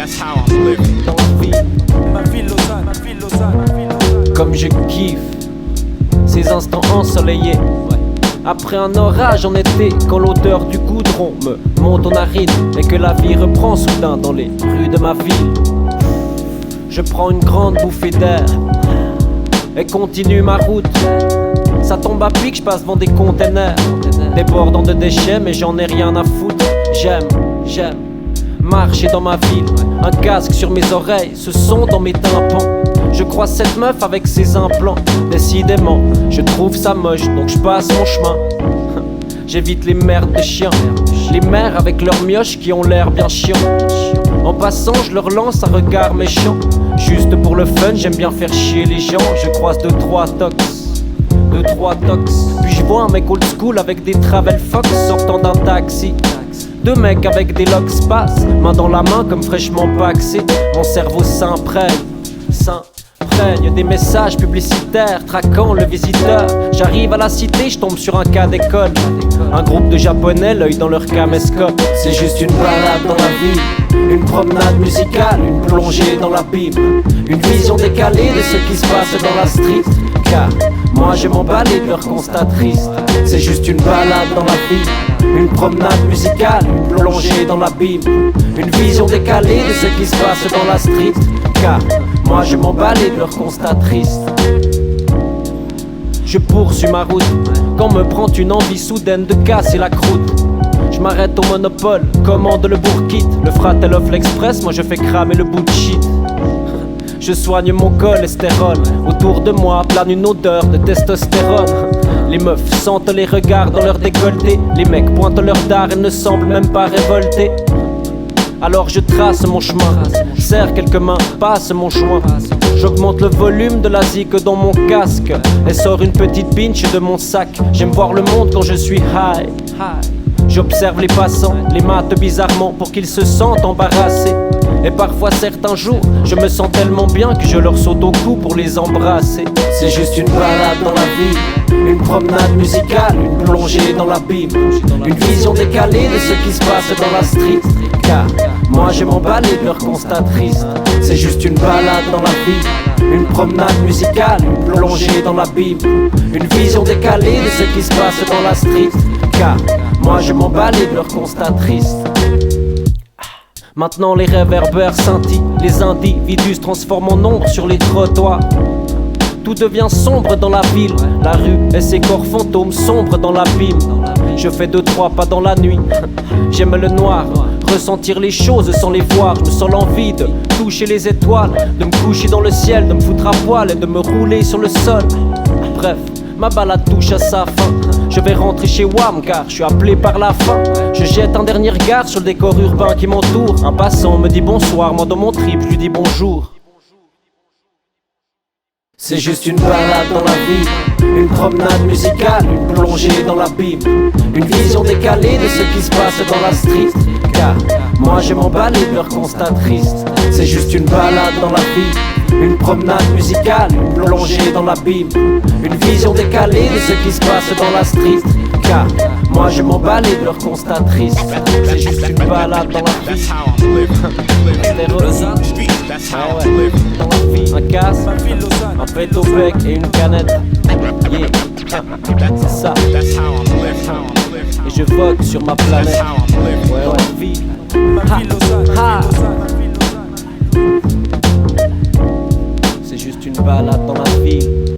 That's how I'm living. Dans la ville, Ma ville Lausanne, ma ville Lausanne, ma ville Lausanne. comme je kiffe ces instants ensoleillés. Après un orage en été, quand l'odeur du goudron me monte aux narines et que la vie reprend soudain dans les rues de ma ville, je prends une grande bouffée d'air et continue ma route. Ça tombe à pic, je passe devant des containers débordant de déchets, mais j'en ai rien à foutre. J'aime marcher dans ma ville, un casque sur mes oreilles, ce son dans mes tympans. Je croise cette meuf avec ses implants. Décidément, je trouve ça moche, donc je passe mon chemin. J'évite les merdes de chiens, les mères avec leurs mioches qui ont l'air bien chiants. En passant, je leur lance un regard méchant. Juste pour le fun, j'aime bien faire chier les gens. Je croise 2-3 tox. Puis je vois un mec old school avec des Travel Fox sortant d'un taxi. Deux mecs avec des locks space, main dans la main comme fraîchement paxé. Mon cerveau s'imprègne des messages publicitaires traquant le visiteur. J'arrive à la cité, je tombe sur un cas d'école. Un groupe de japonais, l'œil dans leur caméscope. C'est juste une balade dans la ville, une promenade musicale, une plongée dans l'abîme, une vision décalée de ce qui se passe dans la street. Car moi je m'emballe de leur constat triste. C'est juste une balade dans la ville, une promenade musicale, une plongée dans l'abîme, une vision décalée de ce qui se passe dans la street. Car moi je m'emballe de leur constat triste. Je poursuis ma route quand me prend une envie soudaine de casser la croûte. Je m'arrête au monopole, commande le bourkit, le Fratello Express, moi je fais cramer le bout de shit. Je soigne mon cholestérol, autour de moi plane une odeur de testostérone. Les meufs sentent les regards dans leur décolleté, les mecs pointent leur dard et ne semblent même pas révoltés. Alors je trace mon chemin, serre quelques mains, passe mon joint. J'augmente le volume de la zik dans mon casque et sors une petite pinch de mon sac. J'aime voir le monde quand je suis high. J'observe les passants, les mate bizarrement pour qu'ils se sentent embarrassés. Et parfois certains jours, je me sens tellement bien que je leur saute au cou pour les embrasser. C'est juste une balade dans la ville, une promenade musicale, une plongée dans l'abîme, une vision décalée de ce qui se passe dans la street. Car moi je m'emballe de leur constat triste. C'est juste une balade dans la ville, une promenade musicale, une plongée dans l'abîme, une vision décalée de ce qui se passe dans la street. Car moi je m'emballe de leur constat triste. Maintenant les réverbères scintillent, les individus se transforment en ombre sur les trottoirs. Tout devient sombre dans la ville, la rue et ses corps fantômes sombrent dans l'abîme. Je fais 2-3 pas dans la nuit, j'aime le noir, ressentir les choses sans les voir. Je me sens l'envie de toucher les étoiles, de me coucher dans le ciel, de me foutre à poil et de me rouler sur le sol. Bref, ma balade touche à sa fin. Je vais rentrer chez WAM car je suis appelé par la faim. Je jette un dernier regard sur le décor urbain qui m'entoure. Un passant me dit bonsoir, moi dans mon trip je lui dis bonjour. C'est juste une balade dans la ville, une promenade musicale, une plongée dans l'abîme, une vision décalée de ce qui se passe dans la street. Car moi je m'emballe de leur constat triste. C'est juste une balade dans la ville, une promenade musicale, une plongée dans l'abîme, une vision décalée de ce qui se passe dans la street. Car moi je m'emballe de leur constat triste. C'est juste une balade dans la That's ville. how I'm living. That's how I'm living. Dans la vie, un casque, Ma ville Lausanne. un pet au bec et une canette. Yeah, c'est ça. That's how I'm living. Et je vogue sur ma That's planète. how I'm living. Ouais, ouais, vie. Ma ville Lausanne, Ha. ma ville Lausanne, ma ville Lausanne. C'est juste une balade dans la ville.